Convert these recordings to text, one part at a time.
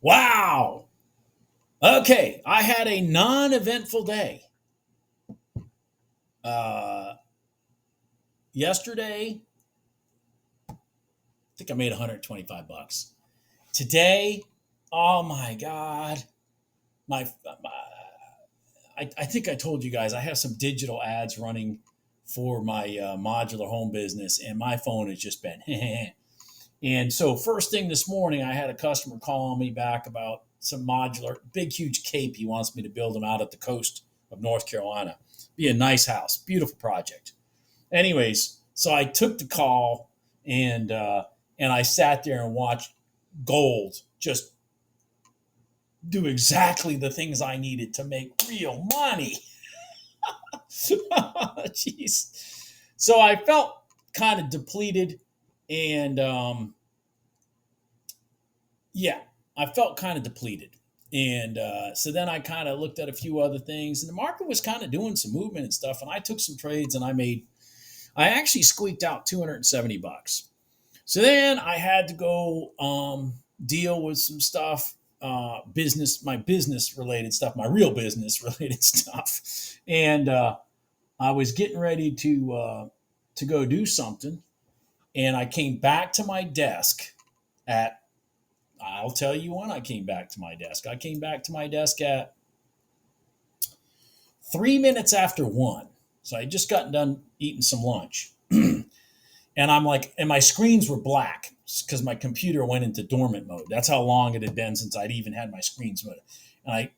Wow. Okay, I had a non-eventful day. Uh, Yesterday, I think I made $125. Today, oh my god, my I think I told you guys I have some digital ads running for my modular home business, and my phone has just been. And so, first thing this morning, I had a customer call me back about some modular, big, huge cape. He wants me to build them out at the coast of North Carolina. Be a nice house, beautiful project. Anyways, so I took the call and I sat there and watched gold just do exactly the things I needed to make real money. Jeez. So I felt kind of depleted, and yeah, I felt kind of depleted. And so then I kind of looked at a few other things, and the market was kind of doing some movement and stuff. And I took some trades, and I actually squeaked out $270. So then I had to go deal with some stuff, my business related stuff, my real business related stuff, and I was getting ready to go do something, and I came back to my desk at. I'll tell you when I came back to my desk. I came back to my desk at 3 minutes after 1. So I just gotten done eating some lunch. And I'm like, and my screens were black because my computer went into dormant mode. That's how long it had been since I'd even had my screens mode. And I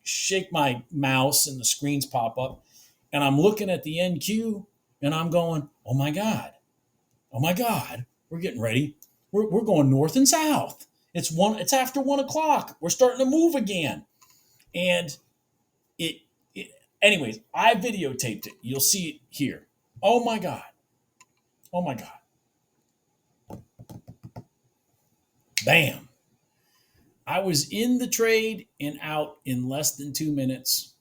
shake my mouse and the screens pop up, and I'm looking at the NQ, and I'm going, oh my God, we're getting ready. We're going north and south. It's after 1 o'clock. We're starting to move again. And anyways, I videotaped it. You'll see it here. Oh my God. Oh my God. Bam. I was in the trade and out in less than 2 minutes.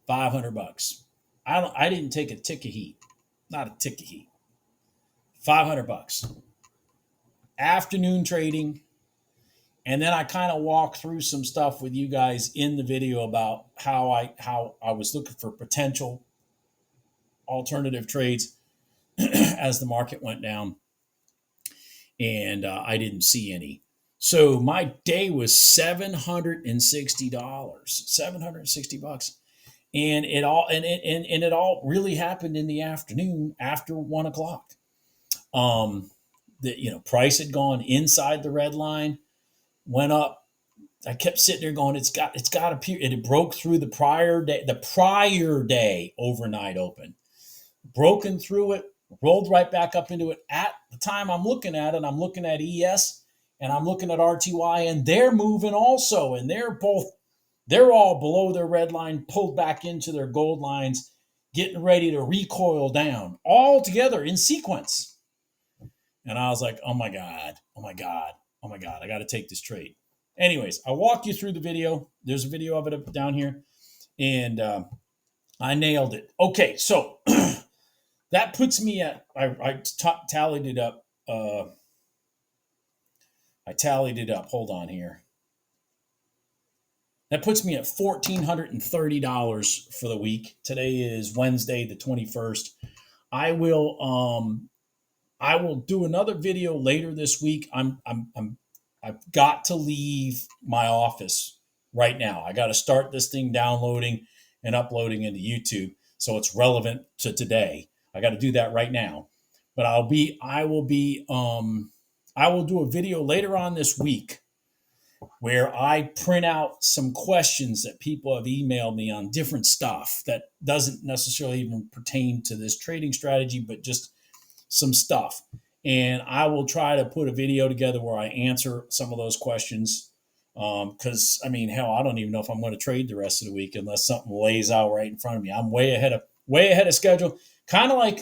$500. I didn't take a tick of heat. Not a tick of heat. $500. Afternoon trading. And then I kind of walk through some stuff with you guys in the video about how I was looking for potential alternative trades as the market went down, and I didn't see any. So my day was $760, $760, and it all really happened in the afternoon after 1 o'clock. The price had gone inside the red line, went up. I kept sitting there going, it's got to appear. It broke through the prior day overnight open, broken through it, rolled right back up into it. At the time I'm looking at it, I'm looking at ES and I'm looking at RTY, and they're moving also, and they're all below their red line, pulled back into their gold lines, getting ready to recoil down, all together in sequence. And I was like, oh my God, I got to take this trade. Anyways, I walk you through the video. There's a video of it down here, and I nailed it. Okay, so that puts me at, I tallied it up. Hold on here. That puts me at $1,430 for the week. Today is Wednesday, the 21st. I will do another video later this week. I've got to leave my office right now. I got to start this thing downloading and uploading into YouTube so it's relevant to today. I got to do that right now. But I will do a video later on this week where I print out some questions that people have emailed me on different stuff that doesn't necessarily even pertain to this trading strategy, but just some stuff. And I will try to put a video together where I answer some of those questions. Because hell, I don't even know if I'm going to trade the rest of the week unless something lays out right in front of me. I'm way ahead of schedule. Kind of like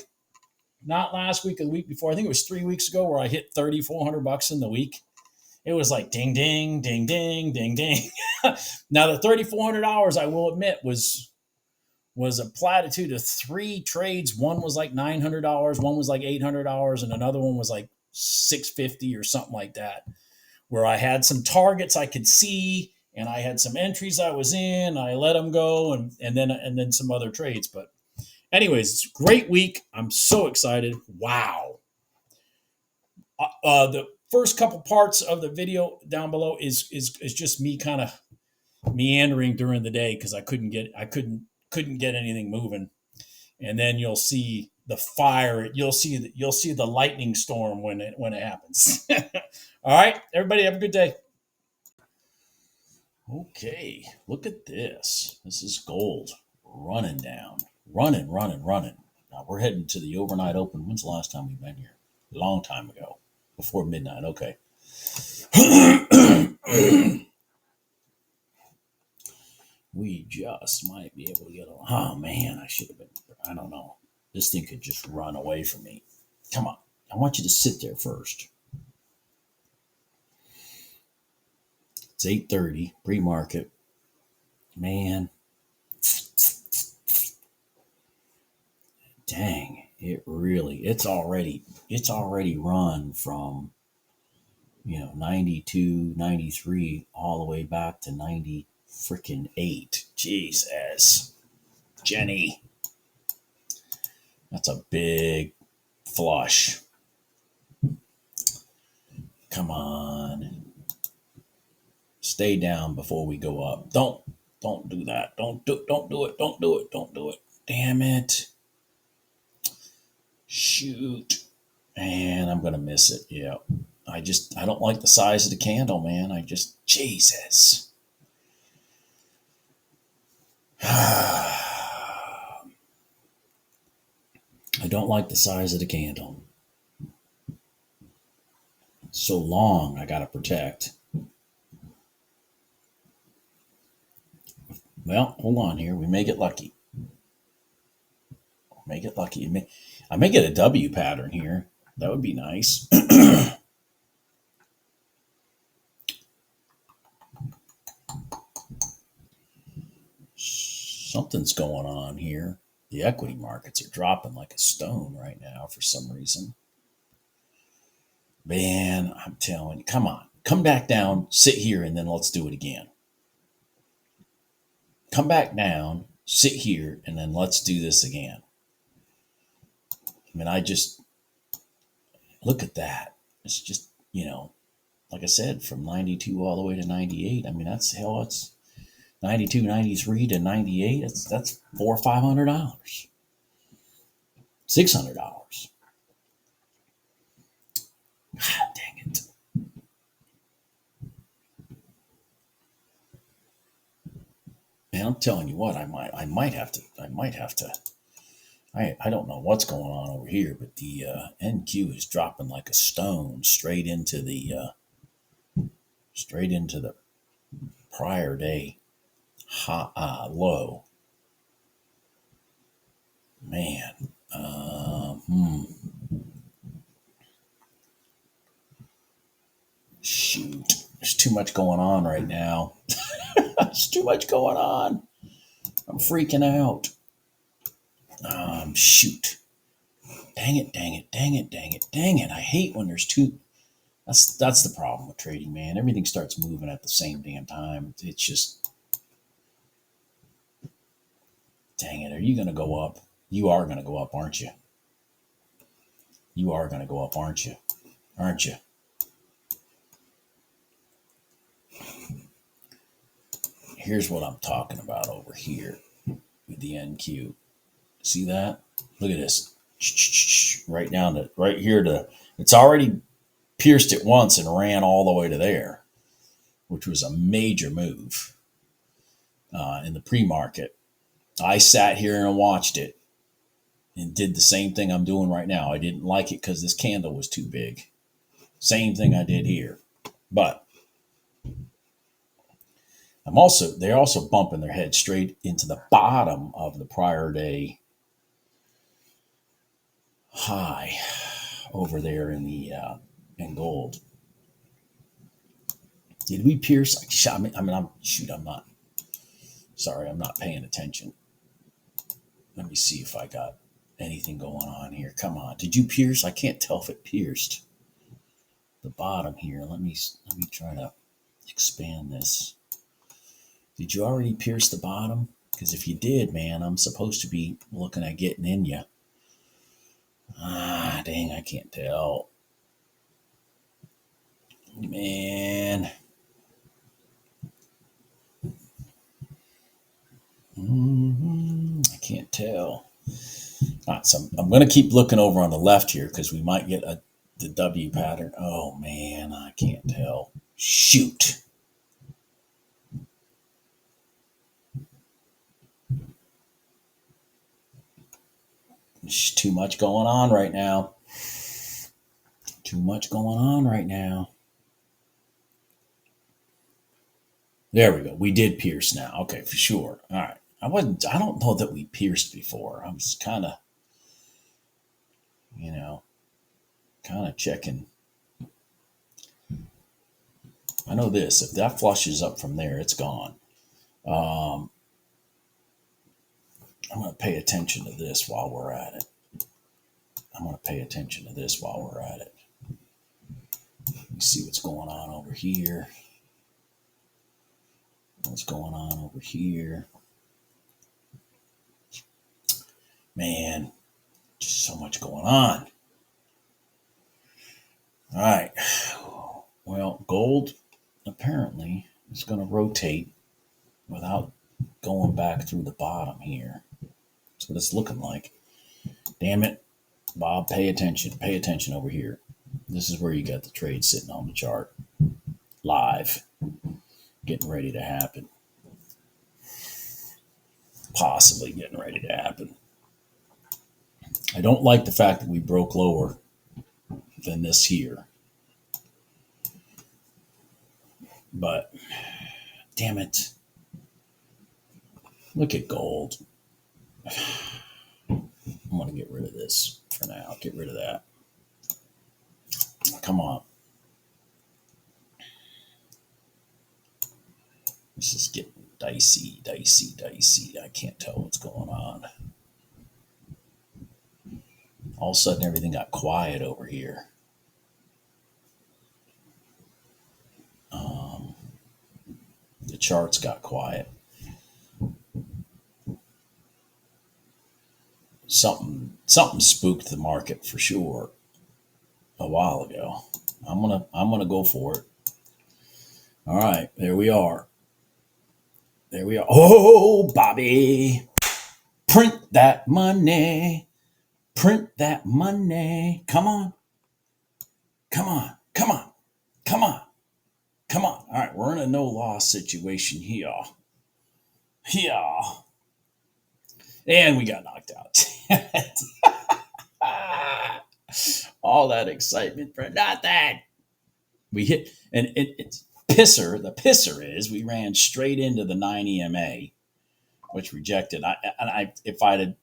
not last week or the week before. I think it was 3 weeks ago where I hit $3,400 in the week. It was like ding, ding, ding, ding, ding, ding. Now the $3,400, I will admit, was a platitude of 3 trades. One was like $900, one was like $800, and another one was like $650 or something like that. where I had some targets I could see, and I had some entries I was in. I let them go, and then some other trades. But anyways, it's a great week. I'm so excited. Wow. The first couple parts of the video down below is just me kind of meandering during the day because I couldn't get anything moving. And then you'll see the fire. You'll see the lightning storm when it happens. All right, everybody, have a good day. Okay, look at this. This is gold running down, running. Now we're heading to the overnight open. When's the last time we've been here? A long time ago, before midnight. Okay. We just might be able to get a. Oh man, I should have been. I don't know. This thing could just run away from me. Come on. I want you to sit there first. It's 8:30 pre-market. Man. Dang. It's already run from 92, 93 all the way back to 90 freaking 8. Jesus. Jenny. That's a big flush. Come on. Stay down before we go up. Don't do that. Don't do it. Damn it. Shoot. And I'm gonna miss it. Yeah. I don't like the size of the candle, man. Jesus. I don't like the size of the candle. It's so long, I gotta protect. Well, hold on here. We may get lucky. I may get a W pattern here. That would be nice. Something's going on here. The equity markets are dropping like a stone right now for some reason. Man, I'm telling you, come on. Come back down, sit here, and then let's do it again. Come back down, sit here, and then let's do this again. I mean, look at that. It's just, like I said, from 92 all the way to 98. I mean, it's 92, 93 to 98. That's $400 or $500. $600. God dang it. Man, I'm telling you what, I might have to. I don't know what's going on over here, but the NQ is dropping like a stone straight into the prior day low. Man, shoot, there's too much going on right now. There's too much going on. I'm freaking out. Shoot. Dang it. I hate when there's two. That's the problem with trading, man. Everything starts moving at the same damn time. It's just, dang it. Are you going to go up? You are going to go up, aren't you? You are going to go up, aren't you? Aren't you? Here's what I'm talking about over here with the NQ. See that? Look at this. Right here it's already pierced it once and ran all the way to there, which was a major move in the pre-market. I sat here and watched it and did the same thing I'm doing right now. I didn't like it because this candle was too big. Same thing I did here. But they're also bumping their head straight into the bottom of the prior day high over there in gold. Did we pierce? I'm not paying attention. Let me see if I got anything going on here. Come on. Did you pierce? I can't tell if it pierced the bottom here. Let me try to expand this. Did you already pierce the bottom? Because if you did, man, I'm supposed to be looking at getting in you. Ah, dang, I can't tell. Man. I can't tell. So I'm going to keep looking over on the left here because we might get the W pattern. Oh, man, I can't tell. Shoot. There's too much going on right now. Too much going on right now. There we go. We did pierce now. Okay, for sure. All right. I don't know that we pierced before. I was kind of, checking. I know this. If that flushes up from there, it's gone. I'm going to pay attention to this while we're at it. Let me see what's going on over here. Man, just so much going on. All right. Well, gold apparently is going to rotate without going back through the bottom here. That's what it's looking like. Damn it. Bob, pay attention. Pay attention over here. This is where you got the trade sitting on the chart. Live. Getting ready to happen. Possibly getting ready to happen. I don't like the fact that we broke lower than this here. But, damn it. Look at gold. I'm going to get rid of this for now. Get rid of that. Come on. This is getting dicey. I can't tell what's going on. All of a sudden, everything got quiet over here. The charts got quiet. Something spooked the market for sure a while ago. I'm gonna go for it. All right, there we are. Oh, Bobby, print that money. Come on. All right, we're in a no loss situation here. And we got knocked out. All that excitement for nothing. We hit, and it's pisser. The pisser is we ran straight into the 9 EMA, which rejected. If I'd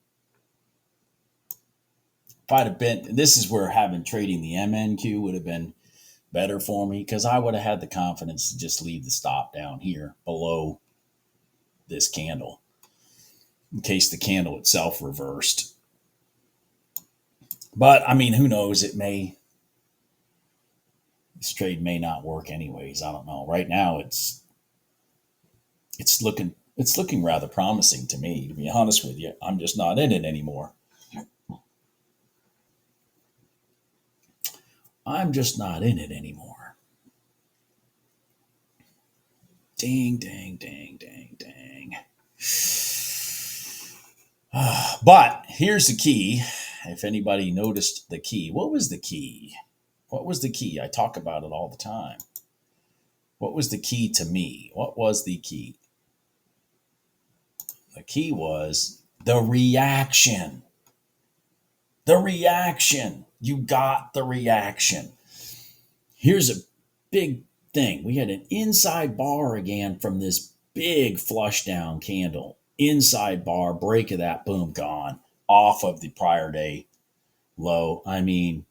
have been, this is where having trading the MNQ would have been better for me because I would have had the confidence to just leave the stop down here below this candle in case the candle itself reversed. But I mean, who knows? This trade may not work anyways. I don't know. Right now it's looking rather promising to me, to be honest with you. I'm just not in it anymore. Dang. But here's the key. If anybody noticed the key, what was the key? I talk about it all the time. What was the key to me? What was the key? The key was the reaction. You got the reaction. Here's a big thing. We had an inside bar again from this big flush down candle. Inside bar, break of that, boom, gone. Off of the prior day low. I mean,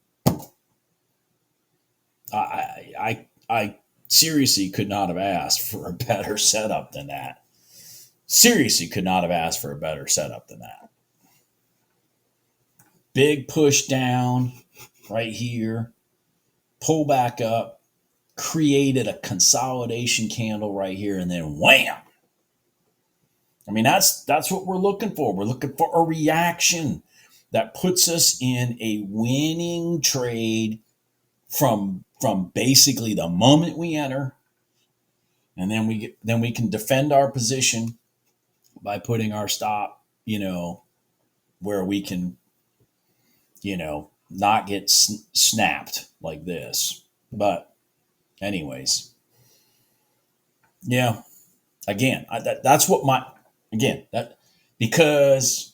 I seriously could not have asked for a better setup than that. Big push down right here. pull back up, created a consolidation candle right here, and then wham. I mean, that's what we're looking for. We're looking for a reaction that puts us in a winning trade from basically the moment we enter, and then we can defend our position by putting our stop, where we can, not get snapped like this. But anyways, yeah, again, that's what that, because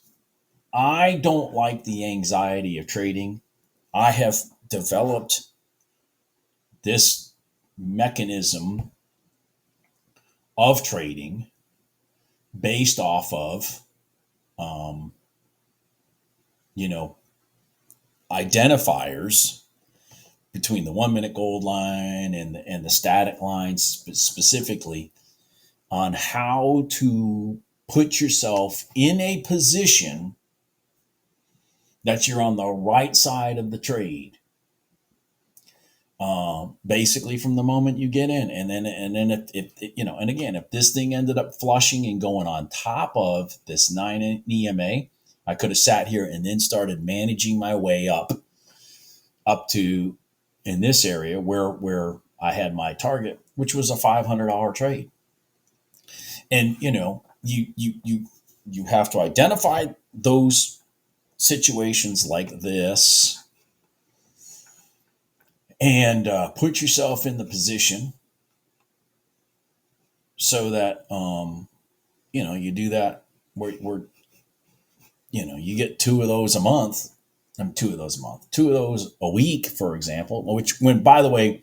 I don't like the anxiety of trading. I have developed this mechanism of trading based off of, um, identifiers between the 1 minute gold line and the static lines, specifically on how to put yourself in a position that you're on the right side of the trade. Basically from the moment you get in, and then if and again, if this thing ended up flushing and going on top of this 9 EMA, I could have sat here and then started managing my way up to in this area where I had my target, which was a $500 trade. And you have to identify those situations like this and put yourself in the position so that you do that where you get two of those a month, two of those a week, for example, which, when, by the way,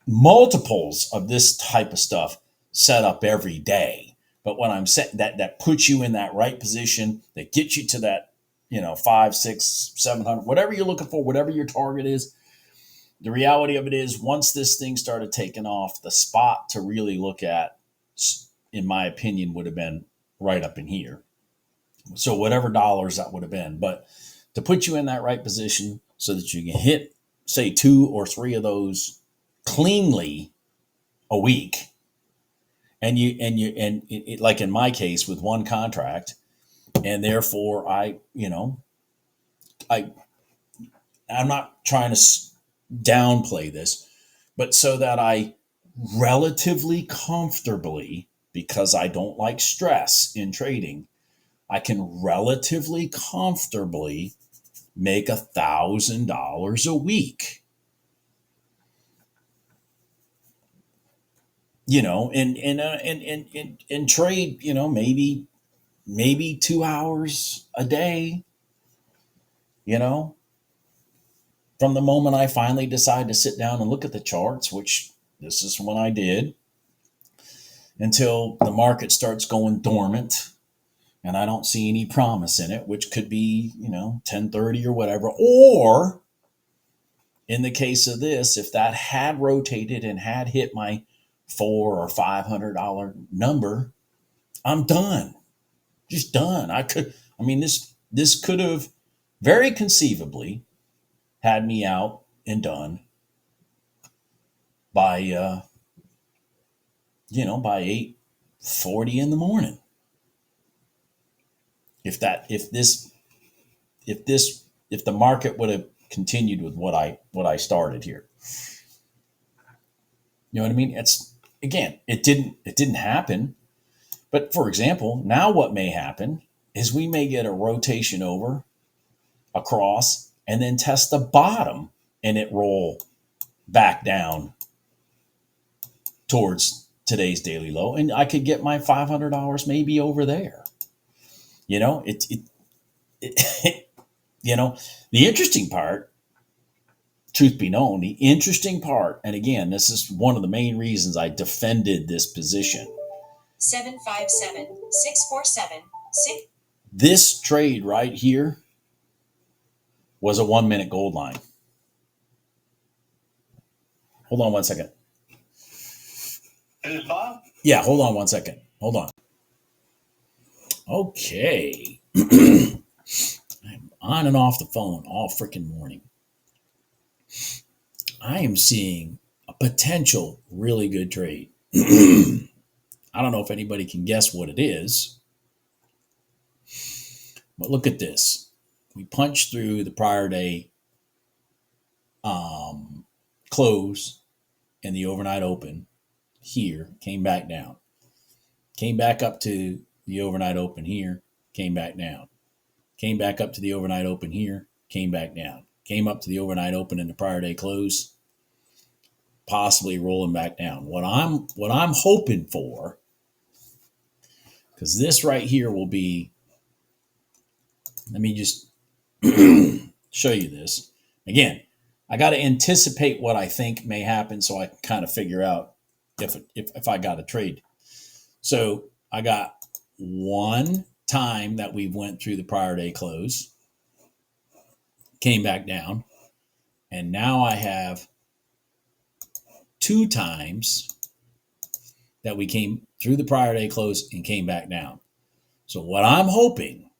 multiples of this type of stuff set up every day. But when I'm saying that puts you in that right position, that gets you to that, 5, 6, 700, whatever you're looking for, whatever your target is. The reality of it is, once this thing started taking off, the spot to really look at, in my opinion, would have been right up in here. So whatever dollars that would have been, but to put you in that right position so that you can hit, say, 2 or 3 of those cleanly a week, and like in my case with one contract, and therefore I'm not trying to downplay this, but so that I relatively comfortably, because I don't like stress in trading, I can relatively comfortably make $1,000 a week. And trade, maybe 2 hours a day, from the moment I finally decide to sit down and look at the charts, which this is when I did, until the market starts going dormant and I don't see any promise in it, which could be, 10:30 or whatever. Or in the case of this, if that had rotated and had hit my $400 or $500 number, I'm done. Just done. This could have very conceivably had me out and done by by 8:40 in the morning. If the market would have continued with what I started here. You know what I mean? It didn't happen. But for example, now what may happen is we may get a rotation over across and then test the bottom and it roll back down towards today's daily low, and I could get my $500 maybe over there. The interesting part, truth be known, and again, this is one of the main reasons I defended this position. 757-647-6. This trade right here was a 1 minute gold line. Hold on 1 second. Is it Bob? Yeah, hold on 1 second. Hold on. Okay. I'm on and off the phone all freaking morning. I am seeing a potential really good trade. I don't know if anybody can guess what it is, but look at this. We punched through the prior day close and the overnight open here, came back down, came back up to the overnight open here, came back down, came back up to the overnight open here, came back down, came up to the overnight open and the prior day close, possibly rolling back down. What I'm hoping for, because this right here will be, let me just show you this again. I got to anticipate what I think may happen so I can kind of figure out if I got a trade. So I got one time that we went through the prior day close, came back down, and now I have two times that we came through the prior day close and came back down. So what I'm hoping,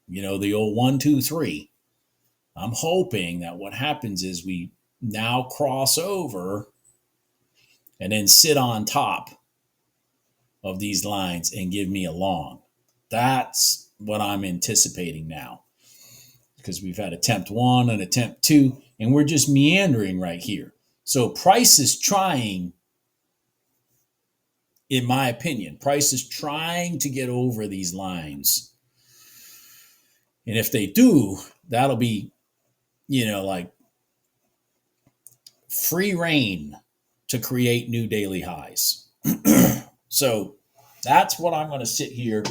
the old 1, 2, 3, I'm hoping that what happens is we now cross over and then sit on top of these lines and give me a long. That's what I'm anticipating now, because we've had attempt 1 and attempt 2, and we're just meandering right here. So price is trying, in my opinion, price is trying to get over these lines. And if they do, that'll be, like free reign to create new daily highs. So that's what I'm going to sit here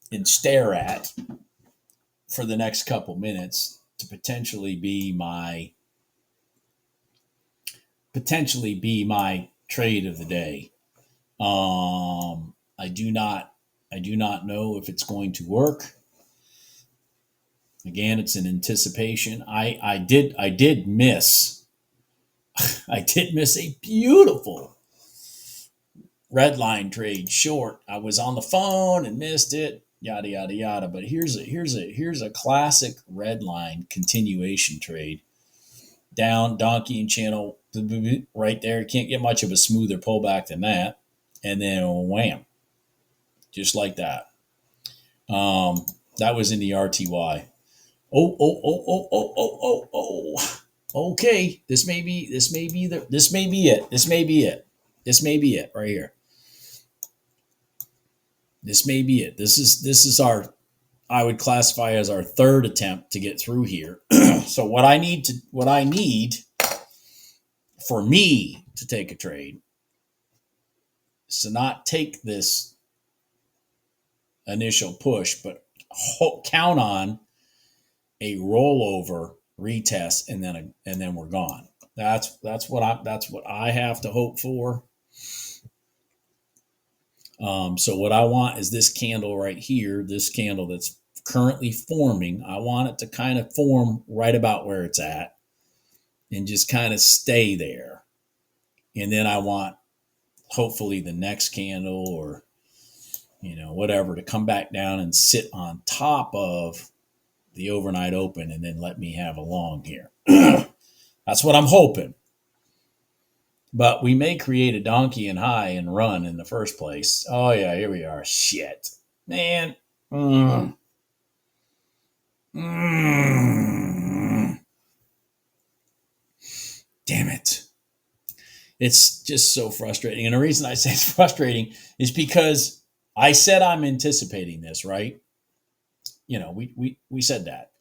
and stare at for the next couple minutes to potentially be my trade of the day. I do not know if it's going to work. Again, it's an anticipation. I did miss a beautiful red line trade short. I was on the phone and missed it, yada yada yada. But here's a classic red line continuation trade. Down Donchian Channel right there. Can't get much of a smoother pullback than that. And then wham. Just like that. That was in the RTY. Oh. Okay. This may be it. This may be it right here. This may be it. This is our, I would classify as our third attempt to get through here. So what I need for me to take a trade is to not take this initial push, but count on a rollover retest, and then we're gone. That's what I have to hope for. So what I want is this candle right here, this candle that's currently forming. I want it to kind of form right about where it's at and just kind of stay there. And then I want hopefully the next candle or whatever to come back down and sit on top of the overnight open and then let me have a long here. That's what I'm hoping. But we may create a Donchian high and run in the first place. Oh yeah, here we are. Shit. Man. Damn it. It's just so frustrating. And the reason I say it's frustrating is because I said I'm anticipating this, right? We said that.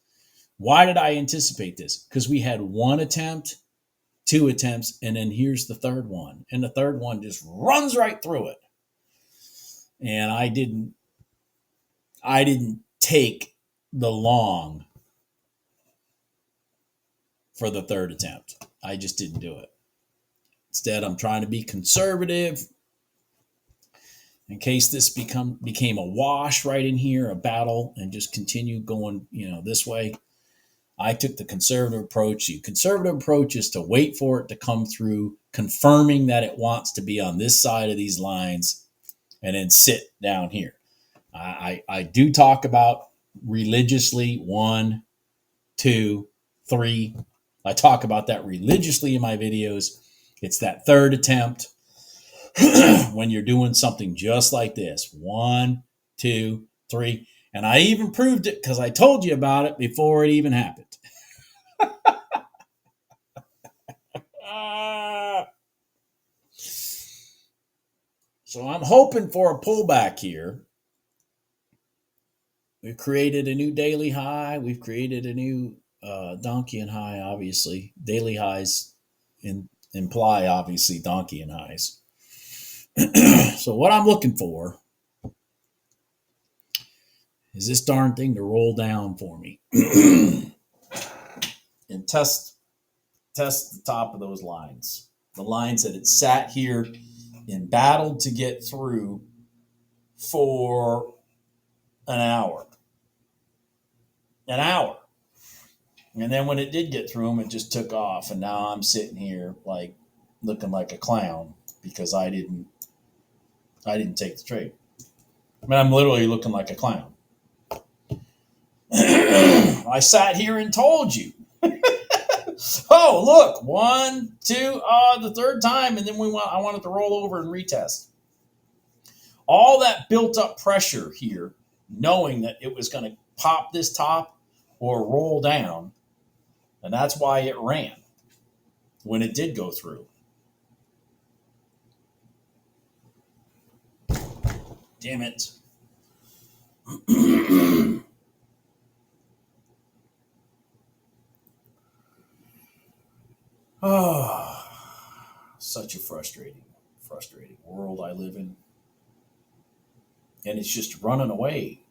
Why did I anticipate this? Because we had one attempt, two attempts, and then here's the third one. And the third one just runs right through it. And I didn't take the long for the third attempt. I just didn't do it. Instead, I'm trying to be conservative in case this became a wash right in here, a battle, and just continue going, this way. I took the conservative approach. The conservative approach is to wait for it to come through, confirming that it wants to be on this side of these lines, and then sit down here. I do talk about religiously 1, 2, 3, I talk about that religiously in my videos. It's that third attempt when you're doing something just like this. 1, 2, 3. And I even proved it because I told you about it before it even happened. So I'm hoping for a pullback here. We've created a new daily high. We've created a new Donchian high, obviously. Daily highs imply, obviously, Donchian highs. So what I'm looking for is this darn thing to roll down for me and test the top of those lines. The lines that it sat here and battled to get through for an hour. And then when it did get through them, it just took off. And now I'm sitting here like looking like a clown because I didn't take the trade. I mean, I'm literally looking like a clown. I sat here and told you. Oh, look, 1, 2, the third time, and then I wanted to roll over and retest. All that built up pressure here, knowing that it was going to pop this top or roll down, and that's why it ran when it did go through. Damn it. Oh, such a frustrating world I live in. And it's just running away.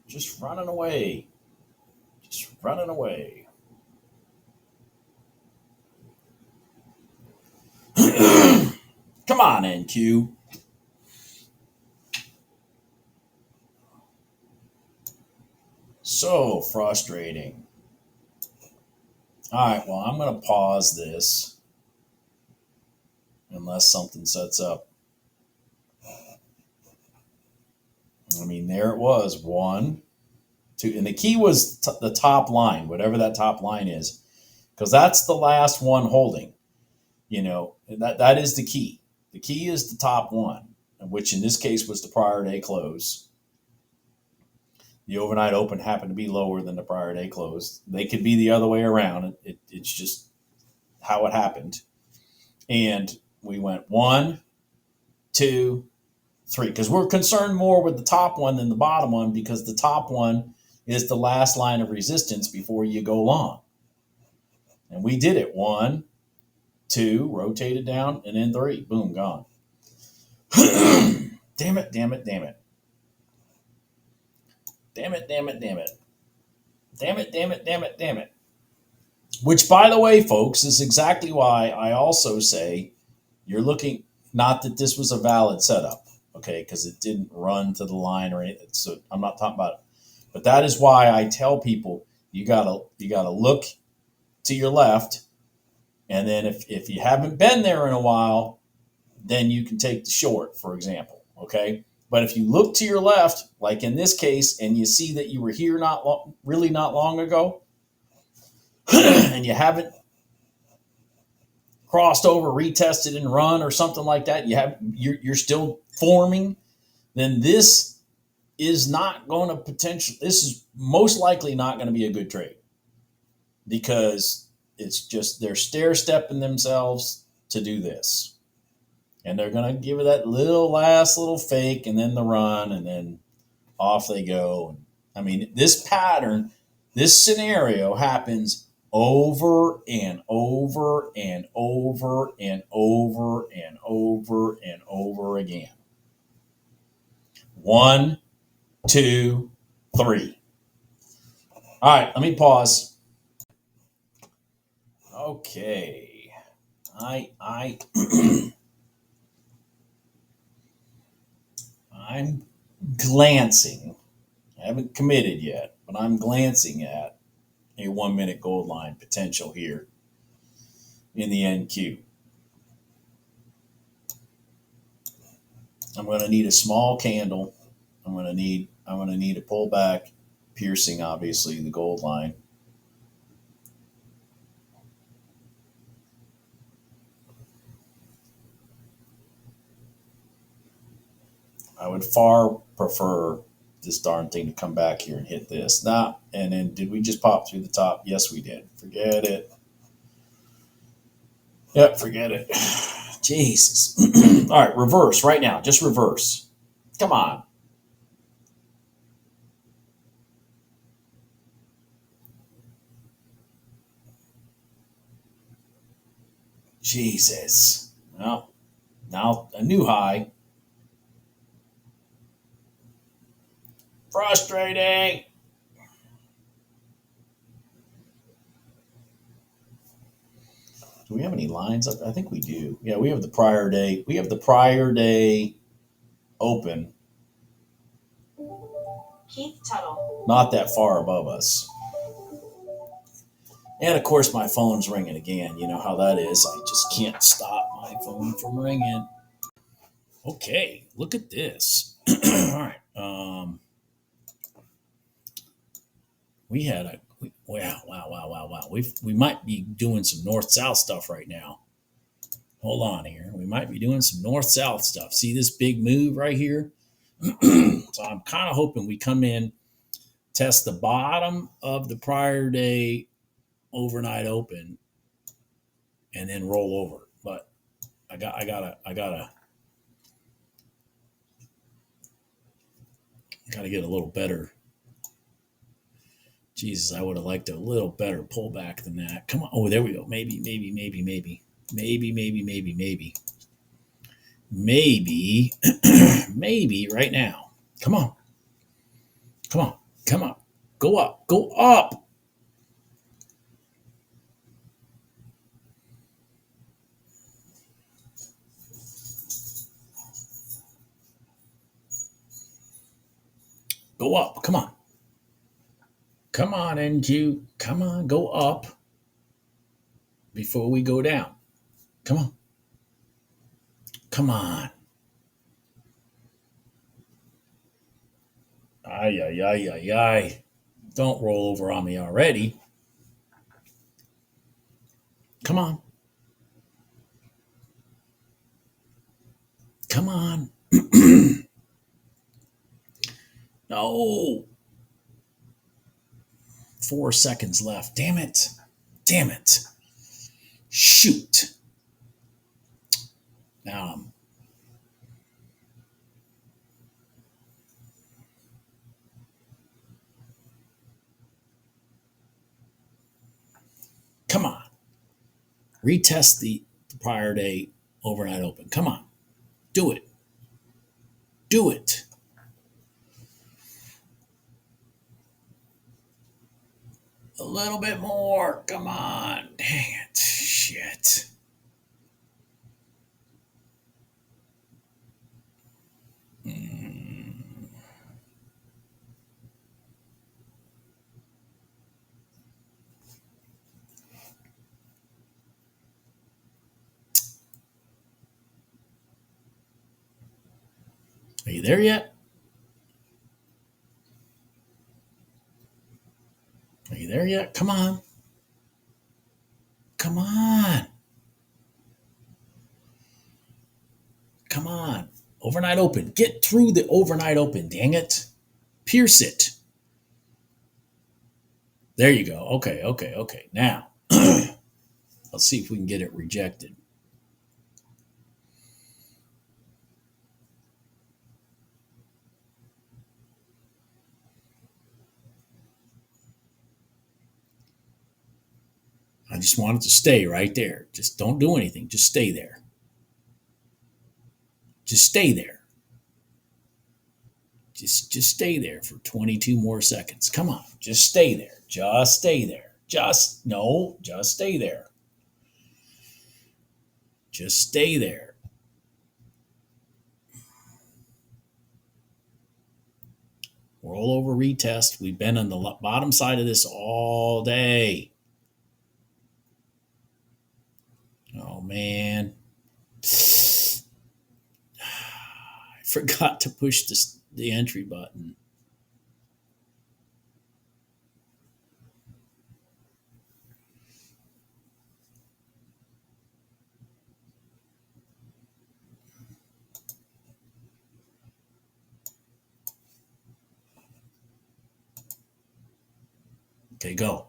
Just running away. Just running away. Come on, NQ. So frustrating. All right, well, I'm going to pause this unless something sets up. I mean, there it was, 1, 2, and the key was the top line, whatever that top line is, because that's the last one holding. You know, that is the key. The key is the top one, which in this case was the prior day close. The overnight open happened to be lower than the prior day close. They could be the other way around. It's just how it happened. And we went 1, 2, 3, because we're concerned more with the top one than the bottom one, because the top one is the last line of resistance before you go long. And we did it. 1, 2, rotated down, and then 3. Boom, gone. Damn it, damn it, damn it. Damn it, damn it, damn it. Damn it, damn it, damn it, damn it. Which, by the way, folks, is exactly why I also say you're looking, not that this was a valid setup, okay, because it didn't run to the line or anything, so I'm not talking about it. But that is why I tell people you gotta look to your left, and then if you haven't been there in a while, then you can take the short, for example, okay? But if you look to your left, like in this case, and you see that you were here not long ago, and you haven't crossed over, retested, and run or something like that, you're still forming, then this is not going to this is most likely not going to be a good trade, because it's just they're stair-stepping themselves to do this. And they're going to give it that last little fake, and then the run, and then off they go. I mean, this pattern, this scenario happens over and over and over and over and over and over again. 1, 2, 3. All right, let me pause. Okay. I'm glancing. I haven't committed yet, but I'm glancing at a 1-minute gold line potential here in the NQ. I'm going to need a small candle. I'm going to need a pullback, piercing obviously the gold line. I would far prefer this darn thing to come back here and hit this. Nah, and then did we just pop through the top? Yes, we did. Forget it. Yep, forget it. Jesus. All right, reverse right now. Just reverse. Come on. Jesus. Well, now a new high. Frustrating. Do we have any lines up? I think we do. Yeah, we have the prior day. We have the prior day open. Keith Tuttle. Not that far above us. And of course, my phone's ringing again. You know how that is. I just can't stop my phone from ringing. Okay, look at this. All right. We had a wow. We might be doing some north south stuff right now. Hold on here. We might be doing some north south stuff. See this big move right here? So I'm kind of hoping we come in, test the bottom of the prior day overnight open, and then roll over. But I gotta get a little better. Jesus, I would have liked a little better pullback than that. Come on. Oh, there we go. Maybe maybe right now. Come on. Go up. Go up. Come on, NQ. Come on, go up before we go down. Come on. Ay. Don't roll over on me already. Come on. No. 4 seconds left. Damn it. Shoot. Now come on. Retest the prior day overnight open. Come on. Do it. A little bit more. Come on. Dang it. Shit. Are you there yet? Come on. Overnight open. Get through the overnight open. Dang it. Pierce it. There you go. Okay. Now, let's see if we can get it rejected. I just want it to stay right there. Just don't do anything. Just stay there. Just stay there for 22 more seconds. Come on. Just stay there. Just stay there. Just stay there. Just stay there. Roll over retest. We've been on the bottom side of this all day. Oh, man. I forgot to push the entry button. Okay, go.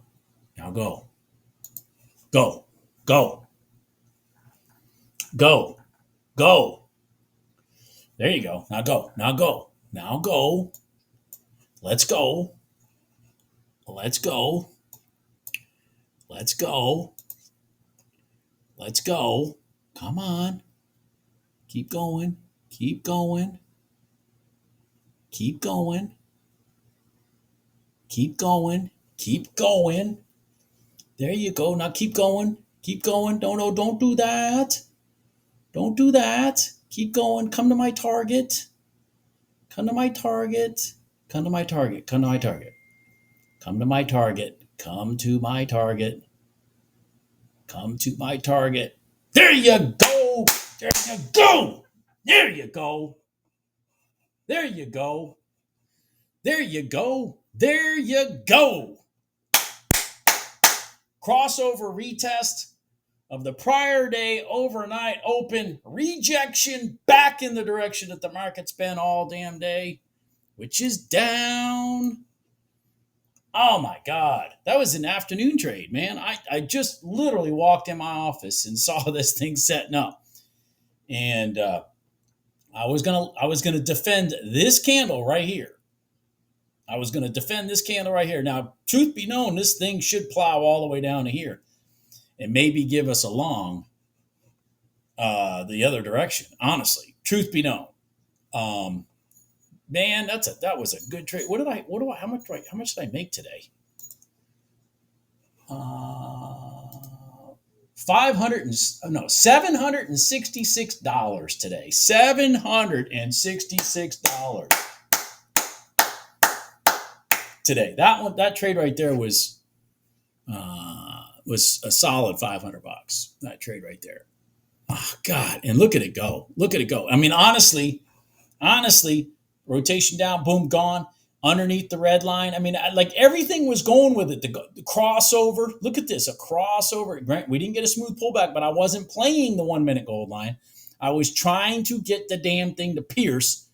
Now go. Go. Go. Go. Go. There you go. Now go. Now go. Now go. Let's go. Let's go. Let's go. Let's go. Come on. Keep going. Keep going. Keep going. Keep going. Keep going. There you go. Now keep going. Keep going. Don't do that. Don't do that. Keep going. Come to my target. Come to my target. Come to my target. Come to my target. Come to my target. Come to my target. Come to my target. There you go. There you go. There you go. There you go. There you go. There you go. Crossover retest of the prior day overnight open. Rejection back in the direction that the market's been all damn day, which is down. Oh my God. That was an afternoon trade, man. I just literally walked in my office and saw this thing setting up. And I was gonna defend this candle right here. I was going to defend this candle right here. Now, truth be known, this thing should plow all the way down to here and maybe give us a long the other direction. Honestly, truth be known, man, that was a good trade. How much did I make today? $766 today. $766 today. That trade right there was a solid $500. That trade right there. Oh God! And look at it go. Look at it go. I mean, honestly, rotation down, boom, gone. Underneath the red line. I mean, like everything was going with it. The crossover. Look at this, a crossover. We didn't get a smooth pullback, but I wasn't playing the 1 minute gold line. I was trying to get the damn thing to pierce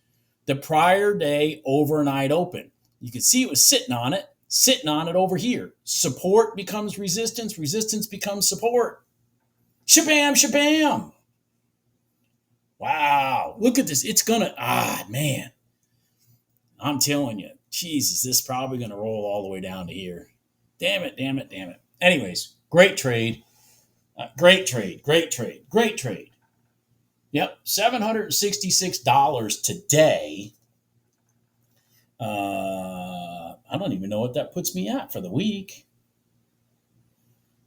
the prior day overnight open. You can see it was sitting on it over here. Support becomes resistance. Resistance becomes support. Shabam, shabam. Wow. Look at this. It's going to, man. I'm telling you, Jesus, this is probably going to roll all the way down to here. Damn it. Anyways, great trade. Great trade. Yep, $766 today. I don't even know what that puts me at for the week.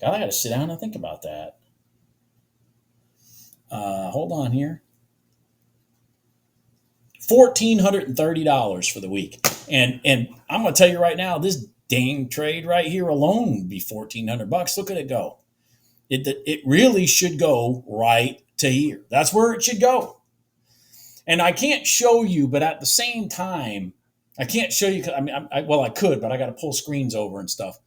God, I got to sit down and think about that. Hold on here. $1,430 for the week. And I'm going to tell you right now, this dang trade right here alone would be $1,400. Look at it go. It really should go right to here. That's where it should go. And I can't show you, but at the same time, I can't show you. I mean, I could, but I got to pull screens over and stuff.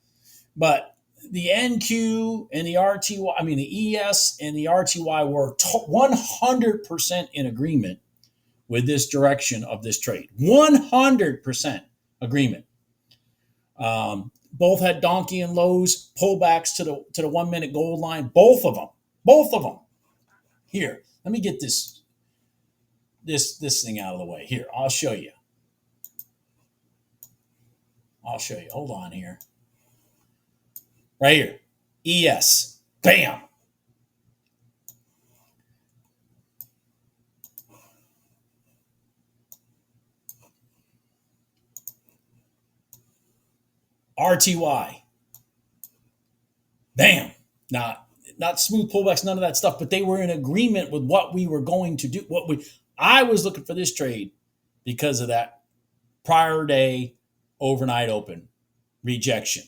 But the NQ and the RTY, I mean, the ES and the RTY were 100% in agreement with this direction of this trade. 100% agreement. Both had Donchian lows, pullbacks to the 1 minute gold line. Both of them. Here, let me get this thing out of the way. Here, I'll show you. Hold on here. Right here. ES. Bam. RTY. Bam. Not smooth pullbacks, none of that stuff, but they were in agreement with what we were going to do. I was looking for this trade because of that prior day overnight open rejection.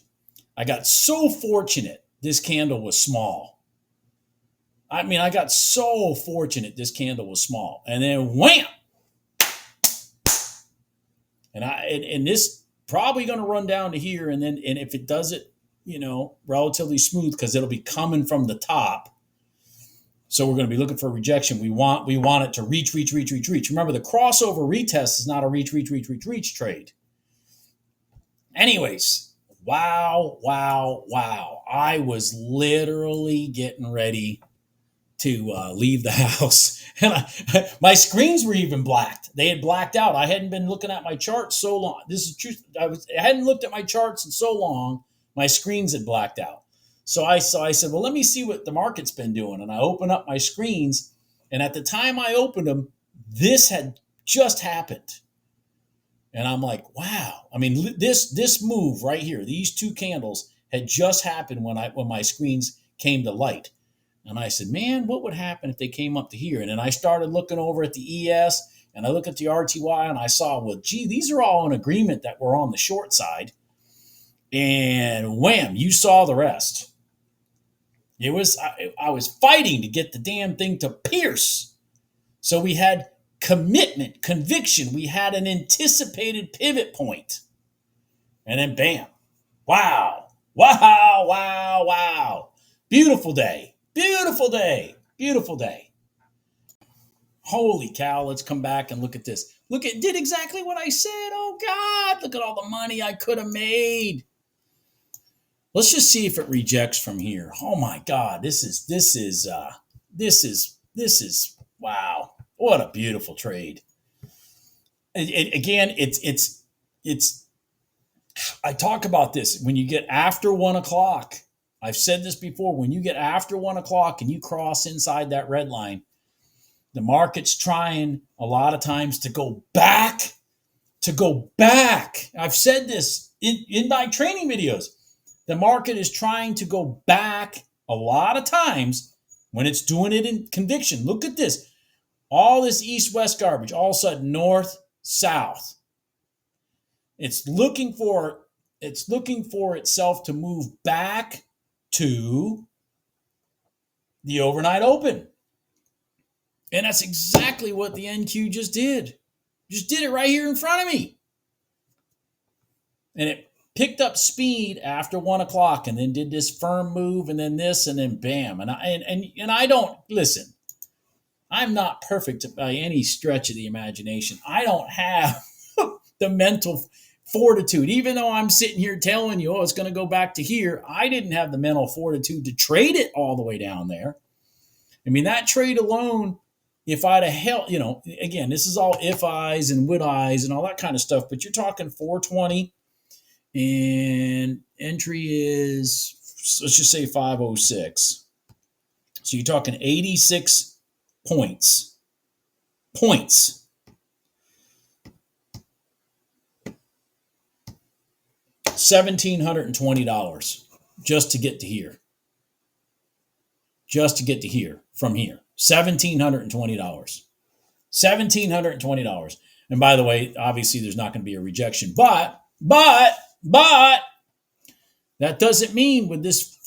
I got so fortunate this candle was small. I mean, I got so fortunate this candle was small. And then wham! And this probably going to run down to here, and if it does it, relatively smooth, because it'll be coming from the top. So we're going to be looking for a rejection. We want it to reach. Remember, the crossover retest is not a reach trade. Anyways, Wow, wow, wow. I was literally getting ready to leave the house. And my screens were even blacked. They had blacked out. I hadn't been looking at my charts so long. This is truth. I hadn't looked at my charts in so long. My screens had blacked out. So I said, well, let me see what the market's been doing. And I opened up my screens. And at the time I opened them, this had just happened. And I'm like, wow. I mean, this move right here, these two candles had just happened when my screens came to light. And I said, man, what would happen if they came up to here? And then I started looking over at the ES and I look at the RTY and I saw, well, gee, these are all in agreement that we're on the short side. And wham, you saw the rest. I was fighting to get the damn thing to pierce. So we had commitment, conviction. We had an anticipated pivot point. And then bam, wow, wow, wow, wow. Beautiful day, beautiful day, beautiful day. Holy cow, let's come back and look at this. Look, it did exactly what I said. Oh God, look at all the money I could have made. Let's just see if it rejects from here. Oh my God, this is wow. What a beautiful trade. Again, it's I talk about this when you get after 1 o'clock. I've said this before. When you get after 1 o'clock and you cross inside that red line, the market's trying a lot of times to go back. I've said this in my training videos. The market is trying to go back a lot of times when it's doing it in conviction. Look at this. All this east-west garbage, all of a sudden north-south. It's looking for itself to move back to the overnight open. And that's exactly what the NQ just did. Just did it right here in front of me. And it picked up speed after 1 o'clock and then did this firm move and then this and then bam. And I don't listen. I'm not perfect by any stretch of the imagination. I don't have the mental fortitude. Even though I'm sitting here telling you, oh, it's going to go back to here, I didn't have the mental fortitude to trade it all the way down there. I mean, that trade alone, if I'd have held, again, this is all if I's and would I's and all that kind of stuff, but you're talking 420 and entry is, let's just say 506. So you're talking 86 points. $1,720 just to get to here. From here. $1,720. $1,720. And by the way, obviously there's not going to be a rejection, but that doesn't mean with this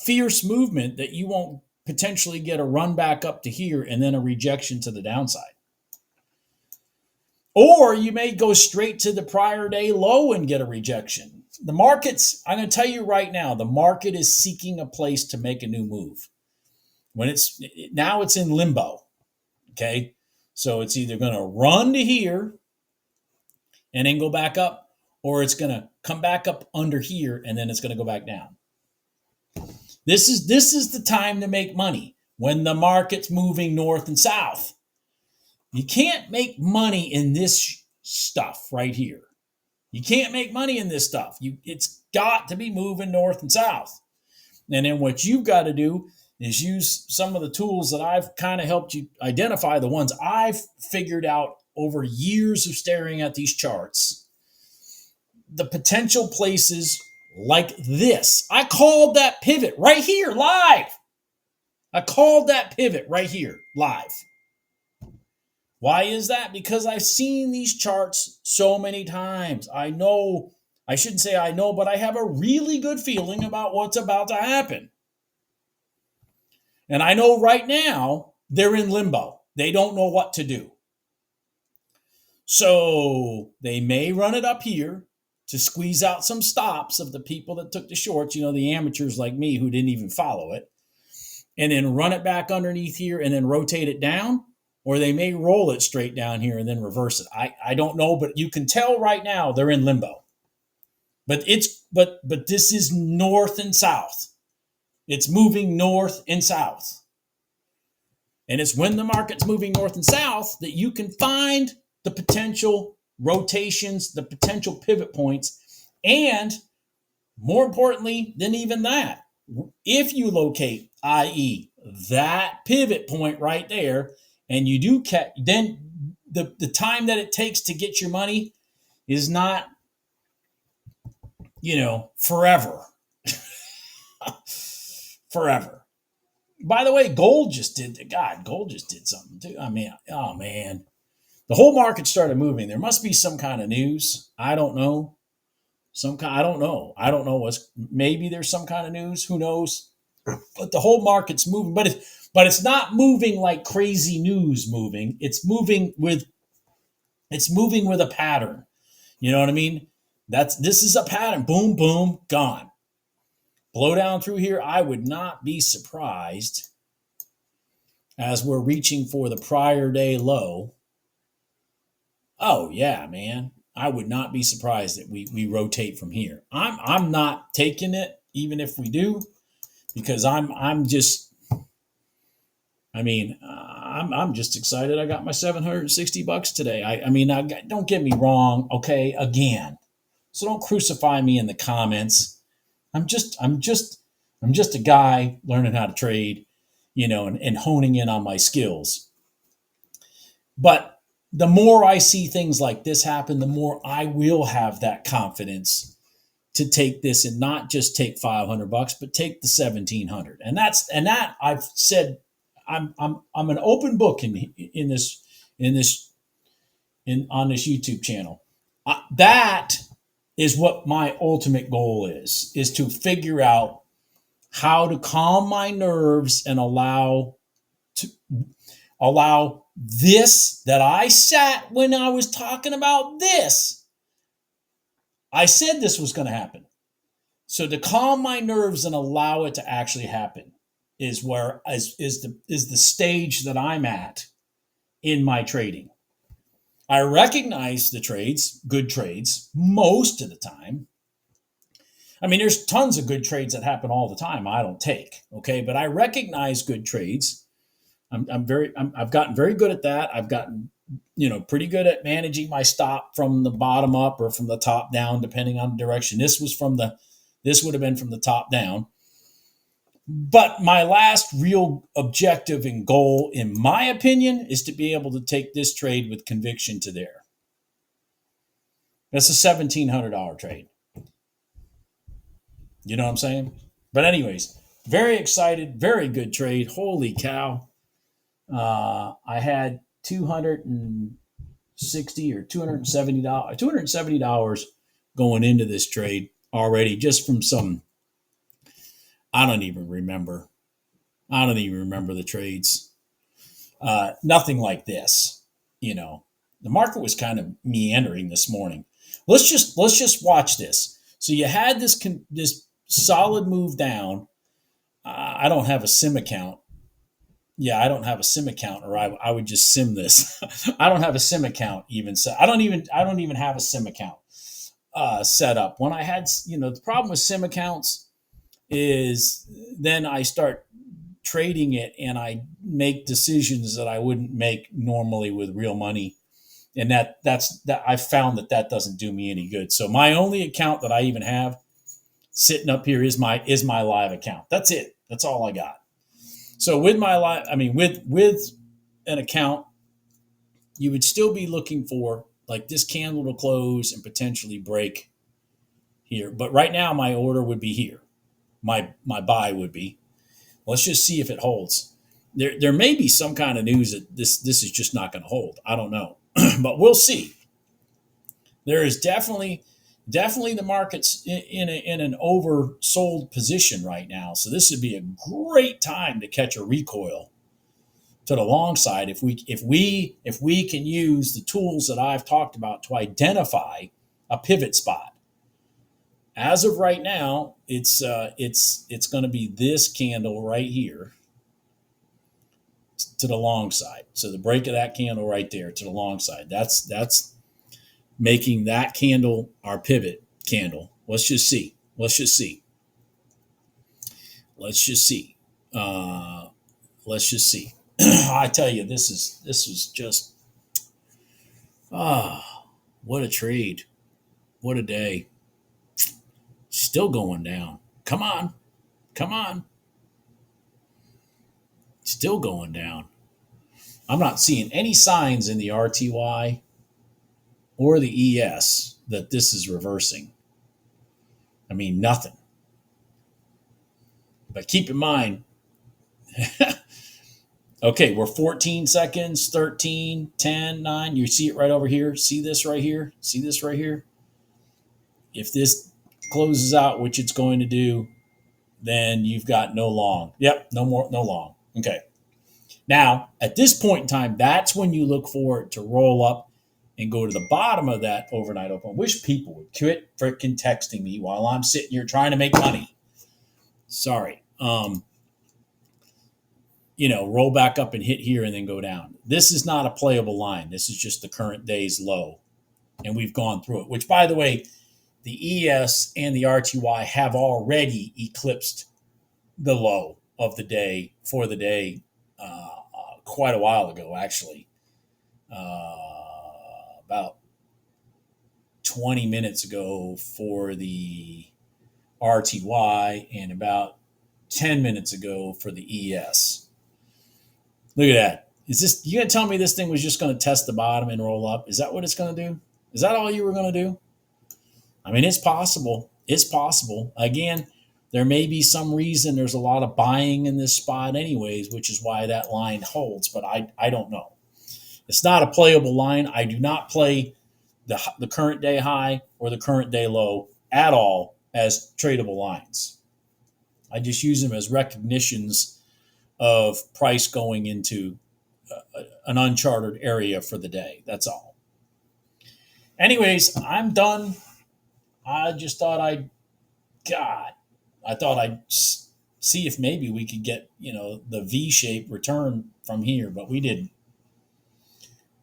fierce movement that you won't potentially get a run back up to here and then a rejection to the downside. Or you may go straight to the prior day low and get a rejection. The market's, I'm going to tell you right now, the market is seeking a place to make a new move. Now it's in limbo. Okay. So it's either going to run to here and then go back up, or it's going to come back up under here and then it's going to go back down. This is the time to make money when the market's moving north and south. You can't make money in this stuff right here. You can't make money in this stuff. It's got to be moving north and south. And then what you've got to do is use some of the tools that I've kind of helped you identify, the ones I've figured out over years of staring at these charts. The potential places like this. I called that pivot right here live. Why is that? Because I've seen these charts so many times. I shouldn't say I know, but I have a really good feeling about what's about to happen. And I know right now they're in limbo. They don't know what to do. So they may run it up here to squeeze out some stops of the people that took the shorts, the amateurs like me who didn't even follow it, and then run it back underneath here and then rotate it down, or they may roll it straight down here and then reverse it. I don't know, but you can tell right now they're in limbo. But this is north and south. It's moving north and south. And it's when the market's moving north and south that you can find the potential rotations, the potential pivot points, and more importantly than even that, if you locate, i.e., that pivot point right there, and you do catch, then the time that it takes to get your money is not, forever. Forever. By the way, gold just did something too. I mean, oh man, the whole market started moving. There must be some kind of news. I don't know. I don't know. I don't know what's. Maybe there's some kind of news. Who knows? But the whole market's moving. But it's not moving like crazy news moving. It's moving with a pattern. You know what I mean? This is a pattern. Boom, boom, gone. Blow down through here. I would not be surprised as we're reaching for the prior day low. Oh yeah, man. I would not be surprised that we rotate from here. I'm not taking it, even if we do, because I'm just excited. I got my $760 today. Don't get me wrong. Okay, again, so don't crucify me in the comments. I'm just a guy learning how to trade, and honing in on my skills. But the more I see things like this happen, the more I will have that confidence to take this and not just take $500, but take the $1,700. And that I've said, I'm an open book on this YouTube channel. That is what my ultimate goal is to figure out how to calm my nerves and allow this that I sat when I was talking about this. I said this was going to happen. So to calm my nerves and allow it to actually happen is the stage that I'm at in my trading. I recognize the trades, good trades, most of the time. I mean, there's tons of good trades that happen all the time I don't take, okay? But I recognize good trades. I've gotten very good at that. I've gotten, pretty good at managing my stop from the bottom up or from the top down, depending on the direction. This would have been from the top down. But my last real objective and goal, in my opinion, is to be able to take this trade with conviction to there. That's a $1,700 trade. You know what I'm saying? But anyways, very excited, very good trade. Holy cow. I had $260 or $270 going into this trade already, just from some, I don't even remember the trades. Nothing like this, The market was kind of meandering this morning. Let's just watch this. So you had this solid move down. I don't have a sim account. Yeah, I don't have a sim account, or I would just sim this. I don't have a sim account even set. I don't even have a sim account set up. When I had, the problem with sim accounts is then I start trading it and I make decisions that I wouldn't make normally with real money, and that's I found that doesn't do me any good. So my only account that I even have sitting up here is my live account. That's it. That's all I got. So with my with an account, you would still be looking for like this candle to close and potentially break here. But right now my order would be here. My buy would be. Let's just see if it holds. There may be some kind of news that this is just not going to hold. I don't know. But we'll see. There is definitely the market's in an oversold position right now. So this would be a great time to catch a recoil to the long side if we can use the tools that I've talked about to identify a pivot spot. As of right now, it's going to be this candle right here to the long side. So the break of that candle right there to the long side. That's making that candle our pivot candle. Let's just see. Let's just see. Let's just see. Let's just see. I tell you, this was just what a trade. What a day. Still going down. Come on. Come on. Still going down. I'm not seeing any signs in the RTY or the ES that this is reversing. I mean, nothing. But keep in mind, okay, we're 14 seconds, 13, 10, 9. You see it right over here? See this right here? See this right here? If this closes out, which it's going to do, then you've got no long. Yep, no more, no long. Okay. Now, at this point in time, that's when you look for it to roll up and go to the bottom of that overnight open. I wish people would quit freaking texting me while I'm sitting here trying to make money. Sorry. Roll back up and hit here and then go down. This is not a playable line. This is just the current day's low. And we've gone through it, which, by the way, the ES and the RTY have already eclipsed the low of the day for the day quite a while ago, actually. About 20 minutes ago for the RTY and about 10 minutes ago for the ES. Look at that. Is this, you going to tell me this thing was just going to test the bottom and roll up? Is that what it's going to do? Is that all you were going to do? I mean, it's possible. It's possible. Again, there may be some reason there's a lot of buying in this spot anyways, which is why that line holds, but I don't know. It's not a playable line. I do not play the current day high or the current day low at all as tradable lines. I just use them as recognitions of price going into an uncharted area for the day. That's all. Anyways, I'm done. I just thought I'd see if maybe we could get, the V-shaped return from here, but we didn't.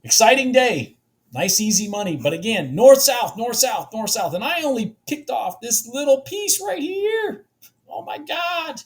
Exciting day. Nice, easy money. But again, north, south, north, south, north, south. And I only picked off this little piece right here. Oh, my God.